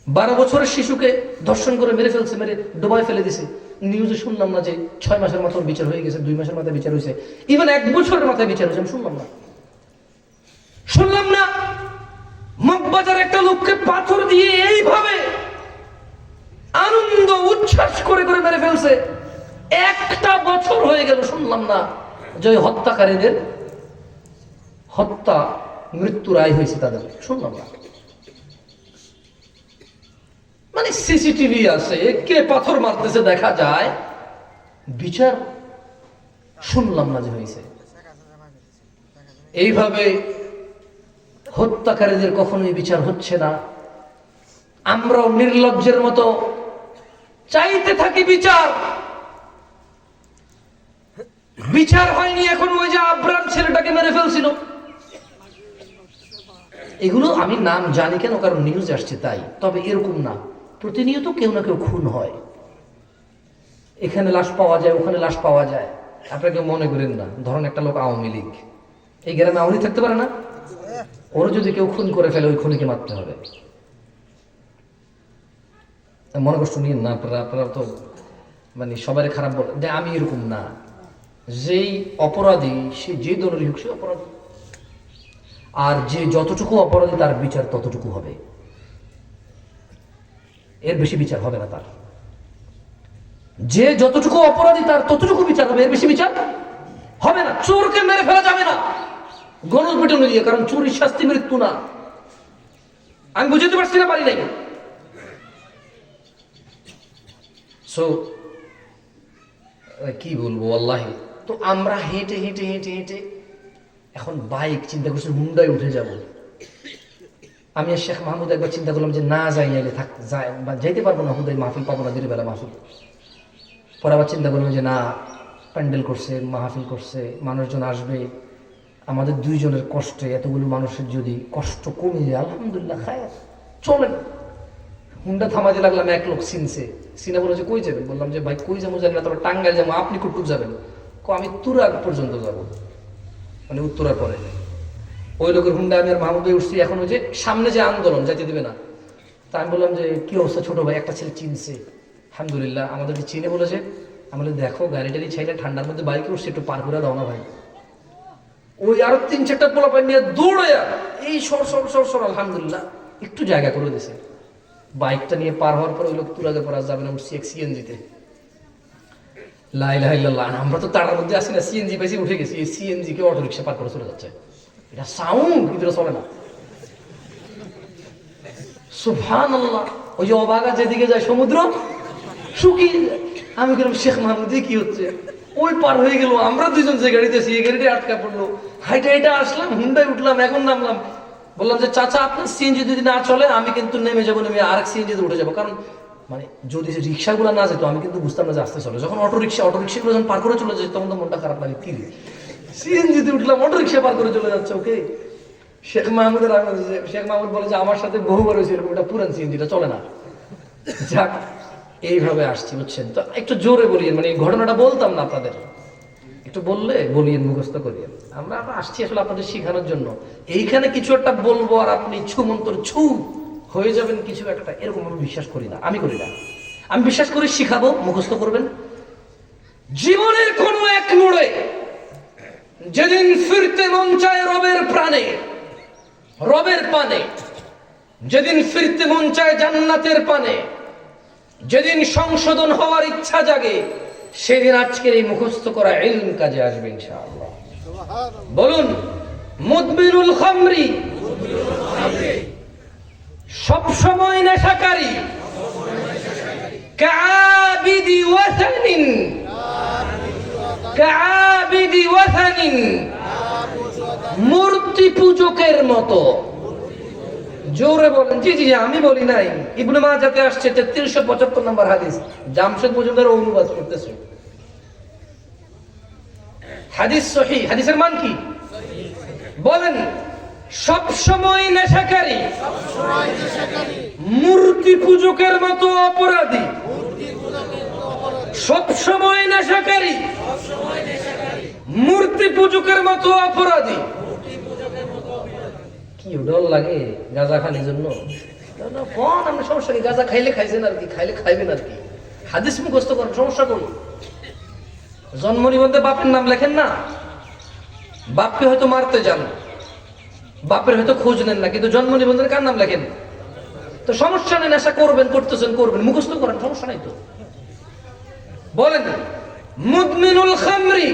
12 বছরের শিশুকে ধর্ষণ করে মেরে ফেলছে, মেরে ডোবায় ফেলে দিছে। নিউজে শুনলাম না যে 6 মাসের মাথায় বিচার হয়ে গেছে, 2 মাসের মাথায় বিচার হয়েছে, ইভেন 1 বছরের মাথায় বিচার হয়েছে। আমি শুনলাম না মগবাজার একটা লোককে পাথর দিয়ে এইভাবে আনন্দ উচ্ছ্বাস করে করে মেরে ফেলছে। 1টা বছর হয়ে গেল শুনলাম না যে হত্যাকারীদের হত্যা মৃত্যুর রায় হয়েছে, তাদের শুনলাম না। মানে সিসিটিভি আছে, কে পাথর মারতেছে দেখা যায়, বিচার শুনলাম না যে হয়েছে। এইভাবে হত্যাকারীদের কখনোই বিচার হচ্ছে না। আমরাও নির্লজ্জের মতো চাইতে থাকি বিচার, বিচার হয়নি। এখন ওই যে আব্রাম ছেলেটাকে মেরে ফেলছিল, এগুলো আমি নাম জানি কেন, কারণ নিউজ আসছে তাই। তবে এরকম না, প্রতিনিয়ত কেউ না কেউ খুন হয়। এখানে লাশ পাওয়া যায়, ওখানে লাশ পাওয়া যায়। আপনাকে মনে করেন না, ধরেন একটা লোক আওয়ামী লীগ, এই গ্রামে আওয়ামী লীগ থাকতে পারে না, ওর যদি কেউ খুন করে ফেলে ওই খুনিকে মারতে হবে। মনে কষ্ট নিন না আপনারা, আপনারা তো মানে সবাই খারাপ বলে যে আমি এরকম না। যেই অপরাধী সে যে দলেরই হোক সে অপরাধী, আর যে যতটুকু অপরাধী তার বিচার ততটুকু হবে, এর বেশি বিচার হবে না তার। যে যতটুকু অপরাধী তার ততটুকু বিচার হবে, এর বেশি বিচার হবে না। চোরকে মেরে ফেলা যাবে না গণজ পিটুনি দিয়ে, কারণ চুরির শাস্তি মৃত্যু না। আমি বুঝতে পারছি না, পারি নাই। সো কি বলবো আল্লাহি। তো আমরা হেঁটে হেঁটে হেঁটে হেঁটে এখন বাইক চিন্তা করছি হুন্ডায় উঠে যাব। আমি আর শেখ মাহমুদ একবার চিন্তা করলাম যে না যাই, নাইলে থাক যাই বা যাইতে পারবো না, হুন্ডায় মাহফিল পাবো না, দিনের বেলা মাহফিল। পরে আবার চিন্তা করলাম যে না, প্যান্ডেল করছে, মাহফিল করছে, মানুষজন আসবে, আমাদের দুইজনের কষ্টে এতগুলো মানুষের যদি কষ্ট কমে যায় আলহামদুলিল্লাহ, খায় চলেন। হুন্ডা থামাতে লাগলাম, এক লোক চিনছে, সিনা বলে যে কই যাবেন? বললাম যে ভাই কই যাবো জানি না, তবে টাঙ্গাইল যাবো। আপনি কটুক যাবেন? আমি তুরাগ পর্যন্ত যাব, মানে উত্তরার পরে। ওই লোকের হুন্ডা আমি আর মাহমুদ ভাই উঠছি। এখন ওই যে সামনে যে আন্দোলন, যাইতে দিবে না। তা আমি বললাম যে কি অবস্থা ছোট ভাই? একটা ছেলে চিনছে, আলহামদুলিল্লাহ আমাদেরকে চিনে বলেছে। আমি বলে দেখো গাড়ি টাড়ি ছাইলে ঠান্ডার মধ্যে বাইকে উঠছে, একটু পার করে দাও না ভাই। ওই আরো 3-4টা পোলাপান নিয়ে দৌড়ে এই সর সর সর সর, আলহামদুলিল্লাহ একটু জায়গা করে দিছে। বাইকটা নিয়ে পার হওয়ার পর ওই লোক তুরাগে পর যাবে না, উঠছি এক সিএনজিতে। লা ইলাহা ইল্লাল্লাহ। আমরা তো তার মধ্যে আসি না, সিএনজি পাইছি, উঠে গেছি। এই সিএনজি কে অটো রিক্সা পার করে চলে যাচ্ছে। এটা সাউন্ড ভিতরে চলে না। সুবহানাল্লাহ। ওই যে অবাগা যেদিকে যায় সমুদ্র শুকিয়ে যায়। আমি বললাম শেখ মাহমুদ কি হচ্ছে? ওই পার হয়ে গেল, আমরা দুইজন যে গাড়িতে আছি এই গাড়িতে আটকা পড়লো। হাইটা হাইটা আসলাম, হুন্ডায় উঠলাম, এখন নামলাম। বললাম যে চাচা আপনার সিএনজি যদি না চলে আমি কিন্তু নেমে যাবো, নেমে আরেক সিএনজিতে উঠে যাবো। কারণ মানে যদি রিক্সাগুলো না যেত আমি কিন্তু বুঝতাম না যে আসতে চলে। যখন অটো রিক্সাগুলো যখন পার করে চলে যায় তখন তো মনটা খারাপ লাগে। কি সিএনজিতে উঠলাম, অটো রিক্সা পার করে চলে যাচ্ছে। ওকে শেখ মাহমুদের, শেখ মাহমুদ বলে যে আমার সাথে বহুবার হয়েছে এরকম, এটা পুরান সিএনজিটা চলে না। যাক এইভাবে আসছি, বুঝছেন তো। একটু জোরে বলিয়েন, মানে এই ঘটনাটা বলতাম না আপনাদের, একটু বললে বলিয়েন, মুখস্থ করিয়েন। আমরা আসছি আসলে আপনাদের শেখানোর জন্য। এইখানে কিছু একটা বলবো আর আপনি ছুমন্তর ছু হয়ে যাবেন কিছু একটা, এরকম আমি বিশ্বাস করি না। আমি করি না। আমি বিশ্বাস করি শিখাবো, মুখস্থ করবেন। জীবনের কোন এক মোড়ে যেদিন ফিরতে মন চায় রবের প্রাণে, রবের পানে, যেদিন ফিরতে মন চায় জান্নাতের পানে, যেদিন সংশোধন হওয়ার ইচ্ছা জাগে, সেদিন আজকের এই মুখস্থ করা ইলম কাজে আসবে ইনশাআল্লাহ। বলুন মুদমিনুল খামরি, সব সময় নেশাকারী, কাআবিদি ওয়াসানিন, কাআবিদি ওয়াসানিন, মূর্তি পূজকের মতো। জোরে বলেন। জি জি আমি বলি নাই, ইবনে মাজাতে আসছে 3375 নম্বর হাদিস, জামশেদ মজুমদার অনুবাদ করতেছে। হাদিস সহিহ। হাদিসের মান কি বলেন? সব সময় নেশাকারী, মূর্তি পূজকের মতো অপরাধী। সব সময় নেশাকারী, মূর্তি পূজকের মতো অপরাধী। কি ডর লাগে গাঁজা খানির জন্য? কোন আমরা সমস্যা কি? গাঁজা খাইলে খাইছেন আর কি, খাইলে খাইবেন আর কি। হাদিস মুখস্থ করেন, সমস্যা কোন? জন্ম নিবন্ধে বাপের নাম লেখেন না, বাপকে হয়তো মারতে যান, বাপের হয়তো খোঁজ নেন না, কিন্তু জন্ম নিবন্ধনে কার নাম লেখেন? তো সমস্যা নেই, নেশা করবেন, করতেছেন করবেন, মুখস্থ করেন, সমস্যা নাই তো। বলেন মুদমিনুল খামরি,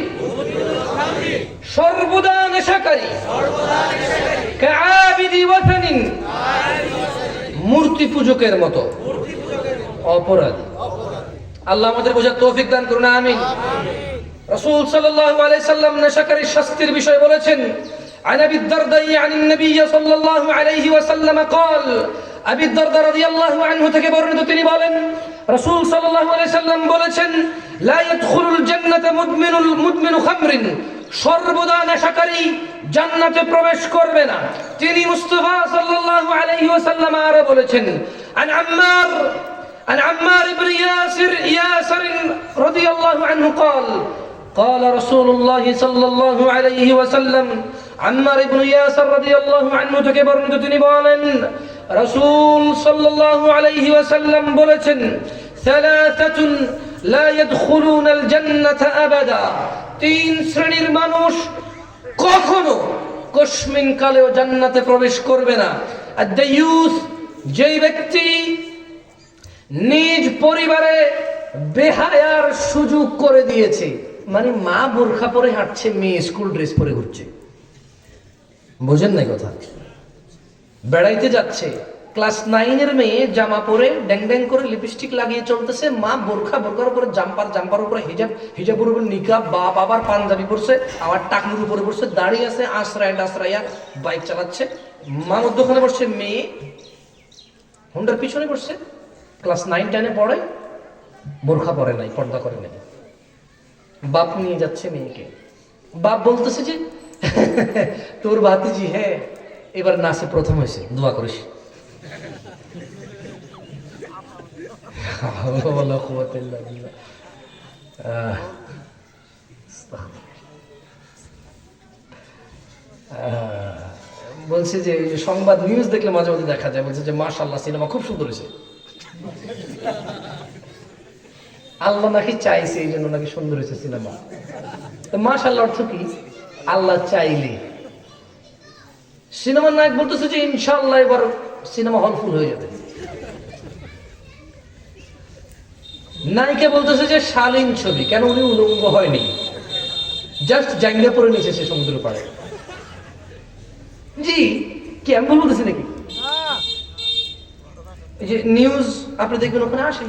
সর্বদা নেশাকারী, কাআবিদি ওয়াসানিন, মূর্তি পূজকের মতো অপরাধী। আল্লাহ আমাদের বোঝার তৌফিক দান করুন, আমিন। রাসূল সাল্লাল্লাহু আলাইহি সাল্লাম নেশাকারীর শাস্তির বিষয় বলেছেন। عن أبي الدرداء عن النبي صلى الله عليه وسلم قال, আবি দারদা রাদিয়াল্লাহু আনহু থেকে বর্ণিত, তিনি বলেন রাসূল সাল্লাল্লাহু আলাইহি সাল্লাম বলেছেন, লা ইয়াদখুলুল জান্নাতা মুদমিনু খামরিন, সর্বদা নেশাকারী জান্নাতে প্রবেশ করবে না। তিনি মুস্তাফা সাল্লাল্লাহু আলাইহি ওয়াসাল্লাম আরো বলেছেন, عن عمار بن ياسر رضي الله عنه قال, قال رسول الله صلى الله عليه وسلم, عمار بن ياسر رضي الله عنه থেকে বর্ণিত, তিনি বলেন রাসূল সাল্লাল্লাহু আলাইহি ওয়াসাল্লাম বলেছেন, সালাসাতুন লা ইয়াদখুলুনাল জান্নাতা আবাদা, তিন শ্রেণীর মানুষ কখনো কসমিন কালেও জান্নাতে প্রবেশ করবে না। আদ-দায়ুস, যেই ব্যক্তি নিজ পরিবারে বেহায়ার সুযোগ করে দিয়েছে, মানে মা বোরখা পরে হাঁটছে, মেয়ে স্কুল ড্রেস পরে ঘুরছে। বোঝেন নাই কথা? বেড়াইতে যাচ্ছে, ক্লাস 9-এর মেয়ে জামা পরে ড্যাং ড্যাং করে লিপস্টিক লাগিয়ে চলতেছে, মা বোরখার উপরে জাম্পার উপরে হিজাবের উপরে নিকাব, বাপ আবার পাঞ্জাবি পরছে, আবার টাকনুর উপরে পড়ছে, দাঁড়িয়ে আছে আশ্রয়া বাইক চালাচ্ছে। মা মধ্যখানে বসছে, মেয়ে হুন্ডার পিছনে বসছে, ক্লাস 9-10-এ পড়ে, বোরখা পরে নাই, পর্দা করে নাই। বাপ নিয়ে যাচ্ছে মেয়েকে, বাপ বলতেছে যে তোর ভাতিজি হ্যাঁ এবার নাচে প্রথম হয়েছে, দোয়া করিস। বলছে যে সংবাদ নিউজ দেখলে মাঝে মাঝে দেখা যায়, বলছে যে মাশাআল্লাহ সিনেমা খুব সুন্দর হয়েছে। আল্লাহ নাকি চাইছে এই জন্য নাকি সুন্দর হয়েছে সিনেমা। তো মাশাআল্লাহ অর্থ কি? আল্লাহ চাইলে। সিনেমার নায়ক বলতেছে যে ইনশাআল্লাহ এবার সিনেমা হল ফুল হয়ে যাবে। নায়িকা বলতেছে যে শালীন ছবি, কেন উনি উলঙ্গ হয়নি, জাস্ট জাঙ্গা পরে নিয়েছে সে সমুদ্র পাড়ে। জি কি আমি বলতেছি নাকি? এই যে নিউজ আপনি দেখবেন ওখানে আসে,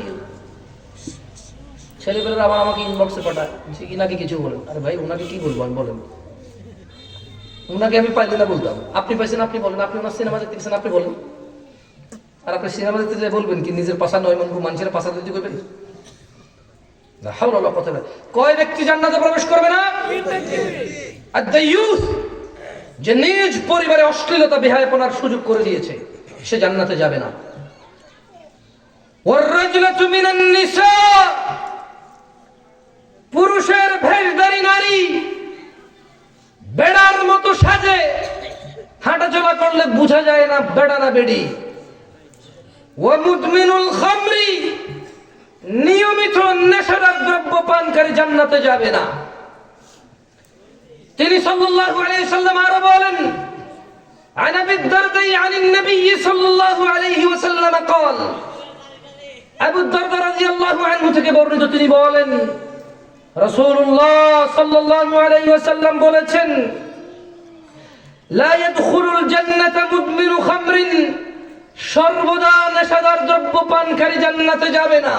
ছেলেপেলেরা আবার আমাকে ইনবক্সে পাঠায় যে ইনাকে কিছু বলেন। আরে ভাই ওনাকে কি বলবো আমি, বলেন। ওনাকে আমি পাইলে না বলতাম, আপনি পাইছেন আপনি বলেন, আপনি ওনার সিনেমা দেখতে গেছেন আপনি বলেন। আর আপনি সিনেমা দেখতে যে বলবেন কি নিজের পাশা নয় মন মানুষের পাশা দিতে করবেন? কয় ব্যক্তি জান্নাতে প্রবেশ করবে না? যে নিজ পরিবারে অশ্লীলতা বেহায়াপনার সুযোগ করে দিয়েছে সে জান্নাতে যাবে না। পুরুষের ভেষধারী নারী বেড়ার মতো সাজে, হাঁটাচলা করলে বোঝা যায় না বেড়া না বেড়ি। ওয়ামুদমিনুল খামরি, নিয়মিত নেশাদার দ্রব্য পানকারী জান্নাতে যাবে না। তিনি সাল্লাল্লাহু আলাইহি ওয়াসাল্লাম আরো বলেন, عن ابي الدرداء عن النبي صلى الله عليه وسلم قال, আবু দারদা রাদিয়াল্লাহু আনহু থেকে বর্ণিত তিনি বলেন রাসূলুল্লাহ সাল্লাল্লাহু আলাইহি ওয়াসাল্লাম বলেছেন, লা ইয়াদখুলুল জান্নাতা মুদমিনু খামরিন, সর্বদা নেশাদার দ্রব্য পানকারী জান্নাতে যাবে না।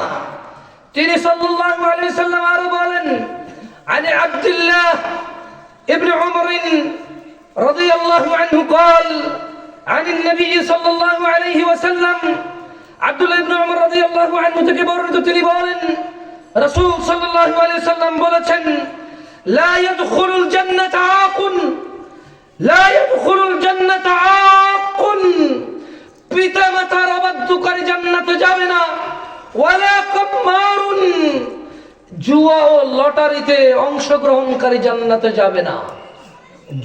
তিনি সাল্লাল্লাহু আলাইহি ওয়াসাল্লাম আরো বলেন, আনি আব্দুল্লাহ ইবনে উমর রাদিয়াল্লাহু আনহু قال عن النبي صلى الله عليه وسلم, আব্দুল্লাহ ইবনে উমর রাদিয়াল্লাহু আনহু থেকে বর্ণিত তিনি বলেন রাসূল সাল্লাল্লাহু আলাইহি ওয়াসাল্লাম বলেছেন, লা ইয়াদখুলুল জান্নাতা আকুন, লা ইয়াদখুলুল জান্নাতা আকুন, পিতামাতার অবাধ্যকারী জান্নাতে যাবে না। ওয়ালা কাম্মারুন, জুয়া ও লটারিতে অংশগ্রহণকারী জান্নাতে যাবে না।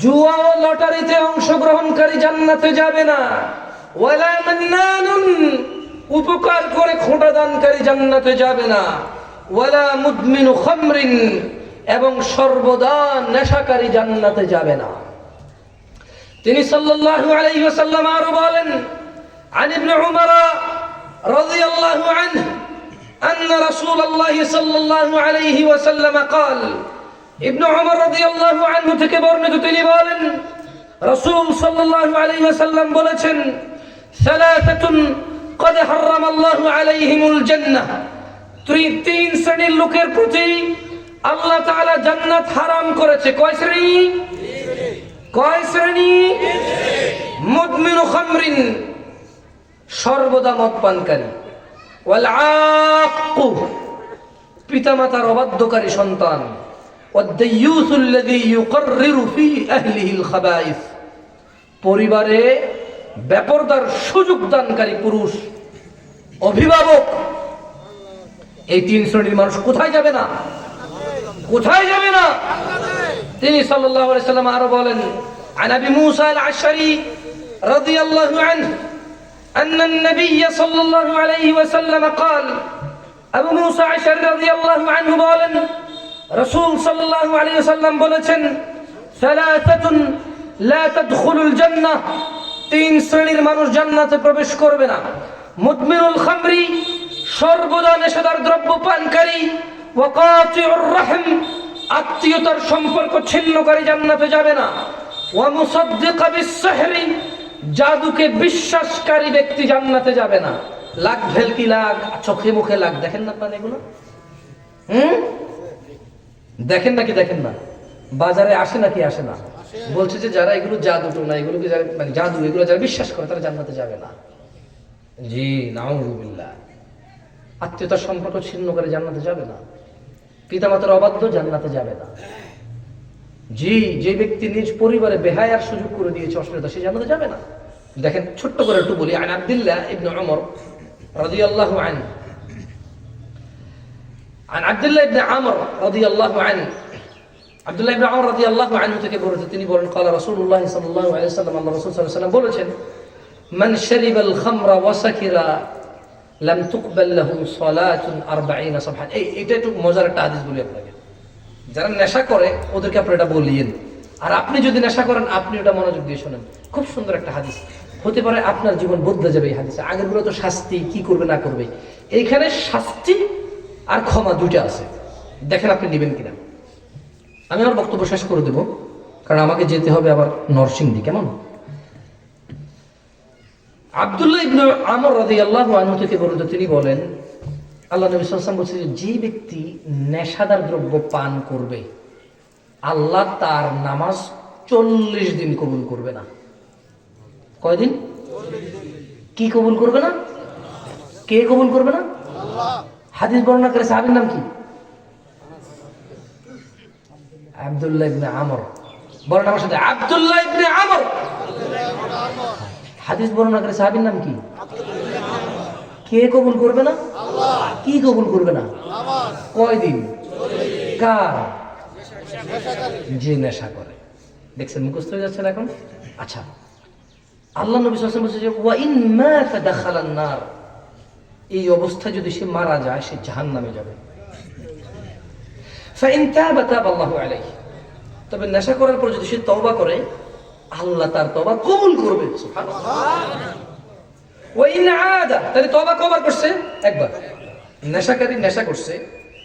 জুয়া ও লটারিতে অংশগ্রহণকারী জান্নাতে যাবে না। ওয়ালা মান্নানুন, উপকার করে খোঁটা দানকারী জান্নাতে যাবে না। ওয়ালা মুদমিনু খামরিন, এবং সর্বদা নেশাকারী জান্নাতে যাবে না। তিনি সাল্লাল্লাহু আলাইহি ওয়াসাল্লাম আরো বলেন, عن ابن عمر رضي الله عنه أن رسول الله صلى الله عليه وسلم قال, ابن عمر رضي الله عنه থেকে বর্ণিত তিনি বলেন রাসূল সাল্লাল্লাহু আলাইহি ওয়াসাল্লাম বলেছেন, সালাসাতুন قد حرم الله عليهم الجنة, তিন শ্রেণীর লোকের প্রতি আল্লাহ তাআলা জান্নাত হারাম করেছে। কয় শ্রেণী? কয় শ্রেণী? মুদমিনু খামরিন, সর্বদা মদ পানকারী, ওয়াল আক্কু, পিতামাতার অবাধ্যকারী সন্তান, ওয়াদ-দায়্যুসুল্লাযী ইউকাররিরু ফি আহলিহিল খাবাইস, পরিবারে বেপরদার সুযোগ দানকারী পুরুষ, অভিভাবক। এই তিন শ্রেণীর মানুষ কোথায় যাবে না? কোথায় যাবে না? তিনি সাল্লাল্লাহু আলাইহি ওয়াসাল্লাম আরো বলেন, عن ابي موسى الاشعري رضي الله عنه أن النبي صلى الله عليه وسلم قال, আবু মুসা আশআরী রাদিয়াল্লাহু আনহু বলেন রাসূল সাল্লাল্লাহু আলাইহি ওয়াসাল্লাম বলেছেন, সালাসাতুন লা তাদখুলুল জান্নাহ, তিন শ্রেণীর মানুষ জান্নাতে প্রবেশ করবে না। মুদমিনুল খামরি, সর্বদা নেশাদার দ্রব্য পানকারী, ওয়া কাতিউর রাহম, আত্মীয়তার সম্পর্ক ছিন্নকারী জান্নাতে যাবে না, ওয়া মুসাদ্দিকা বিস-সিহরি, জাদুকে বিশ্বাসকারী ব্যক্তি জান্নাতে যাবে না। লাগ ভেলকি লাগ, চোখে মুখে লাগ, দেখেন না আপনারা এগুলো? দেখেন নাকি দেখেন না? বাজারে আসে নাকি আসে না? বলছে যে যারা এগুলো জাদু টোনা, এগুলোকে যারা মানে জাদু, এগুলো যারা বিশ্বাস করে তারা জান্নাতে যাবে না। জি নাউযুবিল্লাহ। আত্মীয়তার সম্পর্ক ছিন্ন করে জান্নাতে যাবে না। পিতামাতার অবাধ্য জান্নাতে যাবে না। জি, যে ব্যক্তি নিজ পরিবারে বেহায়ার সুযোগ করে দিয়েছে, অশ্লীলতা, সে জান্নাতে যাবে না। দেখেন ছোট্ট করে একটু বলি। আন আব্দুল্লাহ ইবনে উমর রাদিয়াল্লাহু আনহু, عن عبد الله بن عمرو رضي الله عنه، عبد الله بن عمرو رضي الله عنه থেকে বলেছেন, তিনি বলেন قال رسول الله صلى الله عليه وسلم, আল্লাহ রাসূল সাল্লাল্লাহু আলাইহি ওয়াসাল্লাম বলেছেন, من شرب الخمر وسكر لم تقبل له صلاة 40 صبحا। এটা একটু মজার একটা হাদিস বলি আপনাকে। যারা নেশা করে ওদেরকে আপনি এটা বলিয়েন, আর আপনি যদি নেশা করেন আপনি ওটা মনোযোগ দিয়ে শোনেন। খুব সুন্দর একটা হাদিস, হতে পারে আপনার জীবন বদলে যাবে এই হাদিসে। আগেরগুলো তো শাস্তি, কি করবে না করবে, এইখানে শাস্তি আর ক্ষমা দুইটা আছে। দেখেন আপনি নেবেন কিনা। আমি আমার বক্তব্য শেষ করে দেব, কারণ আমাকে যেতে হবে আবার নরসিংদী। কেমন? আব্দুল্লাহ ইবনে আমর রাদিয়াল্লাহু আনহু থেকে বর্ণিত, তিনি বলেন, আল্লাহ নবী সাল্লাল্লাহু আলাইহি ওয়াসাল্লাম বলছেন, যে ব্যক্তি নেশাদার দ্রব্য পান করবে আল্লাহ তার নামাজ 40 দিন কবুল করবে না। কয়দিন? কি কবুল করবে না? কে কবুল করবে না? আল্লাহ। হাদিস বর্ণনা করে সাহাবীর নাম কি? আব্দুল্লাহ ইবনে আমর। বলেন আমার সাথে, আব্দুল্লাহ ইবনে আমর। হাদিস বর্ণনা করে সাহাবীর নাম কি? কে কবুল করবে না? আল্লাহ। কি কবুল করবে না? নামাজ। কয়দিন? কার? যে নেশা করে। দেখছেন মুখস্থ হয়ে যাচ্ছে না এখন? আচ্ছা, আল্লাহ নবী সাল্লাল্লাহু আলাইহি ওয়াসাল্লাম বলেছেন, ওয়া ইন মাতা দাখালান নার, এই অবস্থায় যদি সে মারা যায় সে জাহান্নামে যাবে। ফাইন তাবা তাবাল্লাহু আলাইহি, তবে নেশা করার পর যদি সে তওবা করে আল্লাহ তার তওবা কবুল করবে। সুবহানাল্লাহ। ওয়া ইন আদা, তাহলে তওবা কবার করছে? একবার। নেশাকারী নেশা করছে,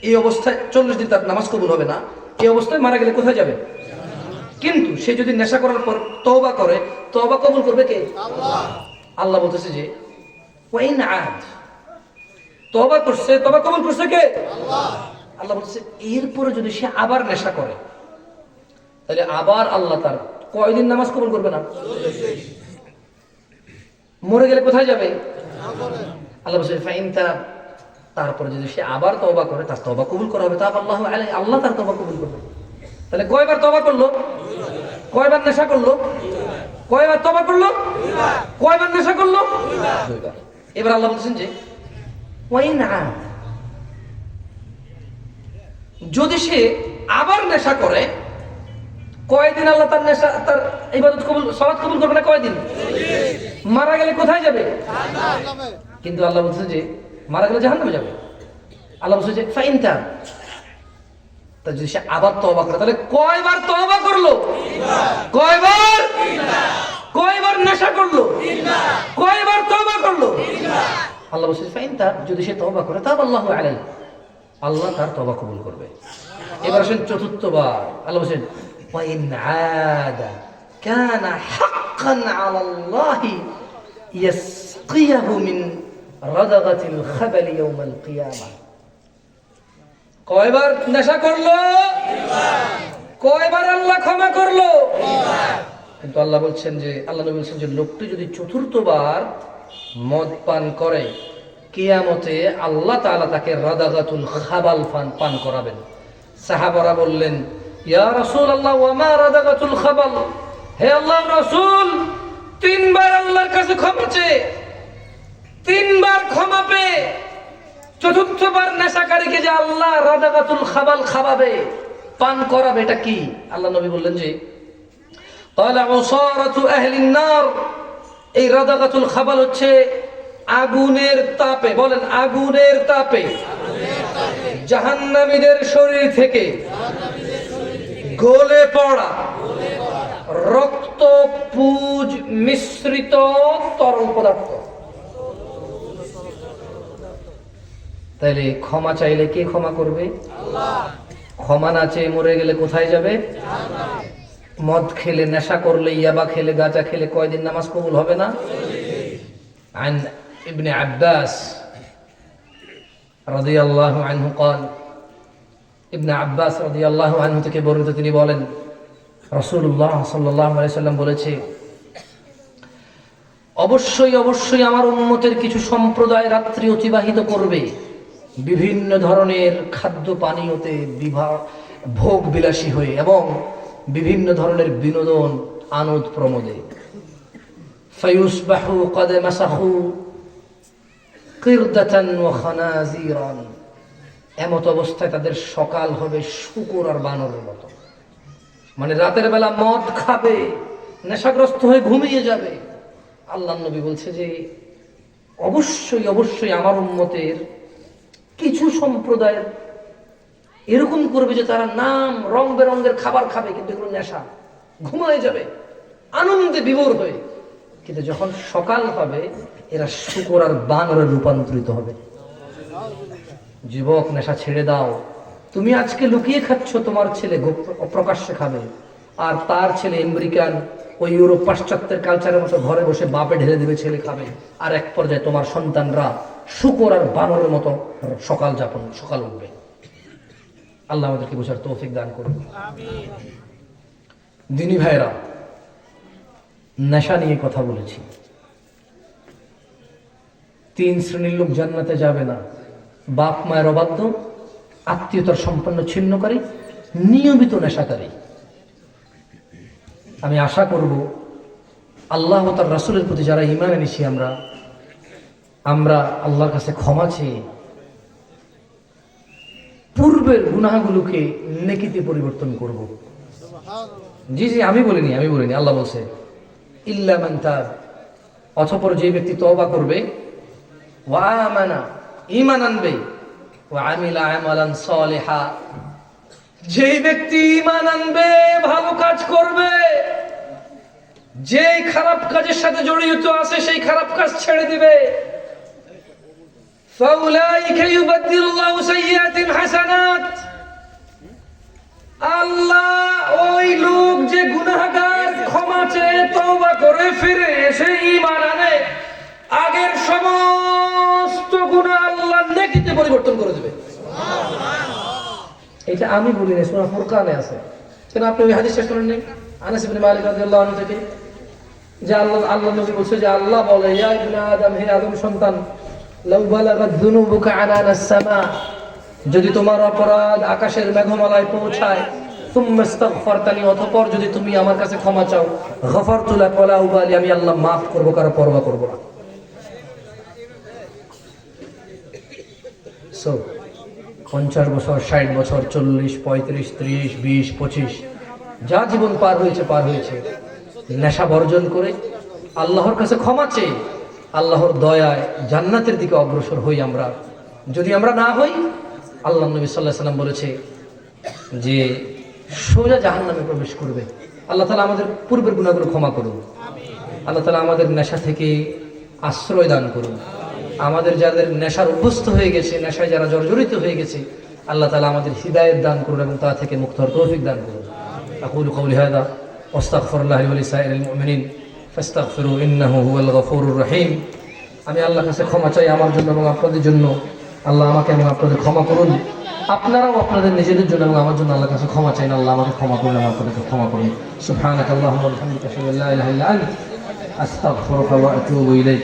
এই অবস্থায় 40 দিন তার নামাজ কবুল হবে না। এই অবস্থায় মারা গেলে কোথায় যাবে? কিন্তু সে যদি নেশা করার পর তওবা করে, তওবা কবুল করবে কে? আল্লাহ। আল্লাহ বলতেছে যে ওয়া ইন আদ, তওবা করছে, তওবা কবুল করছে কে? আল্লাহ। আল্লাহ বলছে এরপরে যদি সে আবার নেশা করে তাহলে আবার আল্লাহ তার কয়দিন নামাজ কবুল করবে না? মরে গেলে কোথায় যাবে? আল্লাহ বলছে ফাইন তাব, তারপরে যদি সে আবার তওবা করে তার তওবা কবুল করা হবে। তাআল্লাহু আলাইহি, আল্লাহ তার তওবা কবুল করবে। তাহলে কয়বার তওবা করলো? কয়বার নেশা করলো? কয়বার তওবা করলো? কয়বার নেশা করলো? দুইবার। এবার আল্লাহ বলছেন যে ওয়াইন আদ, যদি সে আবার নেশা করে কয়দিন আল্লাহ তার নেশা, তার ইবাদত কবুল, সালাত কবুল করবে না? কয়দিন? মারা গেলে কোথায় যাবে? জাহান্নামে। কিন্তু আল্লাহ বলছে যে মারা গেলে জাহান্নামে যাবে। আল্লাহ বলছে যে ফাইন তাব, তা যদি সে আবার তওবা করে তাহলে কয়বার তওবা করলো? কয়বার? কয়বার নেশা করলো? কয়বার তওবা করলো? আল্লাহ বলছে ফাইন তাব, যদি সে তওবা করে তাবাল্লাহু আলাইহি, আল্লাহ তার তওবা কবুল করবে। এবার আসেন চতুর্থবার, আল্লাহ বলছেন ওয়া ইন আদা কানা হাক্কান আলাল্লাহি ইয়াসকিয়াহু মিন রাদাগাতিল খাবালি ইয়াউমাল কিয়ামাহ। কয়বার নেশা করলো? কয়বার আল্লাহ ক্ষমা করলো? কিন্তু আল্লাহ বলছেন যে, আল্লাহ নবী বলছেন যে লোকটি যদি চতুর্থবার মদ পান করে কিয়ামতে আল্লাহ তাআলা তাকে রাদাগাতুল খাবাল পান করাবেন। সাহাবারা বললেন ইয়া রাসূলুল্লাহ ওয়া মা রাদাগাতুল খাবাল, হে আল্লাহর রাসূল, তিনবার আল্লাহর কাছে ক্ষমা চেয়ে, তিনবার ক্ষমা পেয়ে চতুর্থবার নেশাকারীকে যে আল্লাহ রাদাগাতুল খাবাল খাওয়াবে, পান করাবে, এটা কি? আল্লাহ নবী বললেন যে ক্বালা উসারাতু আহলিন নার, এই রাদাগাতুল খাবাল হচ্ছে আগুনের তাপে, বলেন আগুনের তাপে জাহান্নামীদের শরীর থেকে গলে পড়া রক্ত পুজ মিশ্রিত তরল পদার্থ। তাইলে ক্ষমা চাইলে কে ক্ষমা করবে? ক্ষমা না চেয়ে মরে গেলে কোথায় যাবে? মদ খেলে, নেশা করলে, ইয়াবা খেলে, গাঁজা খেলে কয়দিন নামাজ কবুল হবে না? عن ابن عباس رضي الله عنه قال ইবনে আব্বাস রাদিয়াল্লাহু আনহু থেকে বর্ণিত, তিনি বলেন রাসূলুল্লাহ সাল্লাল্লাহু আলাইহি সাল্লাম বলেছে, অবশ্যই অবশ্যই আমার উম্মতের কিছু সম্প্রদায় রাত্রি অতিবাহিত করবে বিভিন্ন ধরনের খাদ্য পানীয়তে ভোগ বিলাসী হয়ে এবং বিভিন্ন ধরনের বিনোদন আনন্দ প্রমোদে। ফায়ুসবাহু ক্বাদ মাসাহু কিরদাতান ওয়া খানাজিরান, এমত অবস্থায় তাদের সকাল হবে শূকর আর বানরের মতো। মানে রাতের বেলা মদ খাবে, নেশাগ্রস্ত হয়ে ঘুমিয়ে যাবে। আল্লাহর নবী বলছে যে অবশ্যই অবশ্যই আমার উম্মতের কিছু সম্প্রদায় এরকম করবে যে তারা নাম রং বেরঙের খাবার খাবে, কিন্তু এগুলো নেশা, ঘুমায় যাবে আনন্দে বিভোর হয়ে। কিন্তু যখন সকাল হবে এরা শূকর আর বানরে রূপান্তরিত হবে। যুবক, নেশা ছেড়ে দাও। তুমি আজকে লুকিয়ে খাচ্ছ, তোমার ছেলে প্রকাশ্যে খাবে, আর তার ছেলে আমেরিকান ওই ইউরোপ পাশ্চাত্যের কালচারের মতো ঘরে বসে বাপে ঢেলে দেবে, ছেলে খাবে। আর এক পর্যায়ে তোমার সন্তানরা শূকর আর বানরের মতো সকাল উঠবে। আল্লাহ আমাদেরকে বোঝার তৌফিক দান করুন। দিনী ভাইরা, নেশা নিয়ে কথা বলেছি। 3 শ্রেণীর লোক জান্নাতে যাবে না: বাপ মায়ের অবাধ্য, আত্মীয়তার সম্পন্ন ছিন্নকারী, নিয়মিত নেশাকারী। আমি আশা করব আল্লাহ ও তার রাসূলের প্রতি যারা ঈমান এনেছি আমরা আল্লাহর কাছে ক্ষমা চেয়ে পূর্বের গুনাহগুলোকে নেকিতে পরিবর্তন করব। জি আমি বলিনি, আল্লাহ বলছে ইল্লা মান তাব, অতঃপর যে ব্যক্তি তওবা করবে, ওয়া আমানা, ঈমান আনবে, ওয়া আমিলা আমালান সালিহা, যে ব্যক্তি ঈমান আনবে, ভালো কাজ করবে, যে খারাপ কাজের সাথে জড়িত আছে সেই খারাপ কাজ ছেড়ে দিবে, ফাউলাইকা ইউবাদদিলুল্লাহু সাইয়্যাতিহিম হাসানাত, আল্লাহ ওই লোক যে গুনাহগার ক্ষমা চেয়ে তওবা করে ফিরে এসে ঈমান আনে, আগের সমস্ত গুনাহ আল্লাহ নেকিতে পরিবর্তন করে দেবে। এটা আমি বলি না, সূরা ফুরকানে আছে। কেন আপনি ওই হাদিস শেষ করেন নাই? আনাস ইবনে মালিক রাদিয়াল্লাহু আনহু থেকে, যে আল্লাহ নবী বলছে যে আল্লাহ বলে, ইয়া ইবনে আদম, হে আদম সন্তান, লাউ বালাগাত যুনুবুকা আনানাস সামা, যদি তোমার অপরাধ আকাশের মেঘমালায় পৌঁছায়, সুম্মা ইস্তাগফারতানি, অতঃপর যদি তুমি আমার কাছে ক্ষমা চাও, গফারতু লাক ওয়া লা উবালি, আমি আল্লাহ মাফ করব, কারো পরোয়া করব না। 50 বছর, 60 বছর, 40, 35, 30, 20, 25 যা জীবন পার হয়েছে, নেশা বর্জন করে আল্লাহর কাছে ক্ষমা চেয়ে আল্লাহর দয়ায় জান্নাতের দিকে অগ্রসর হই। যদি আমরা না হই, আল্লাহ নবী সাল্লাল্লাহু আলাইহি ওয়াসাল্লাম বলেছে যে সোজা জাহান্নামে প্রবেশ করবে। আল্লাহ তাআলা আমাদের পূর্বের গুনাহগুলো ক্ষমা করুন। আল্লাহ তাআলা আমাদের নেশা থেকে আশ্রয় দান করুন। আমাদের যাদের নেশার অভ্যস্ত হয়ে গেছে, নেশায় যারা জর্জরিত হয়ে গেছে, আল্লাহ তাআলা আমাদের হিদায়াত দান করুন এবং তা থেকে মুক্ত হওয়ার তৌফিক দান করুন। আকুলু কওলি হাযা ওয়াস্তাগফিরুল্লাহ লি ওয়া লিসাইরিল মুমিনিন ফাস্তাগফিরু ইন্নাহু হুয়াল গফুরুর রহিম। আমি আল্লাহর কাছে ক্ষমা চাই আমার জন্য এবং আপনাদের জন্য। আল্লাহ আমাকে এবং আপনাদের ক্ষমা করুন। আপনারাও আপনাদের নিজেদের জন্য এবং আমার জন্য আল্লাহর কাছে ক্ষমা চাই। আল্লাহ আমাকে ক্ষমা করুন, আমার আপনাদেরকে ক্ষমা করুন। সুবহানাকাল্লাহুম্মা ওয়া বিহামদিকা আশহাদু আল্লা ইলাহা ইল্লা আনতা আস্তাগফিরুকা ওয়া আতুবু ইলাইক।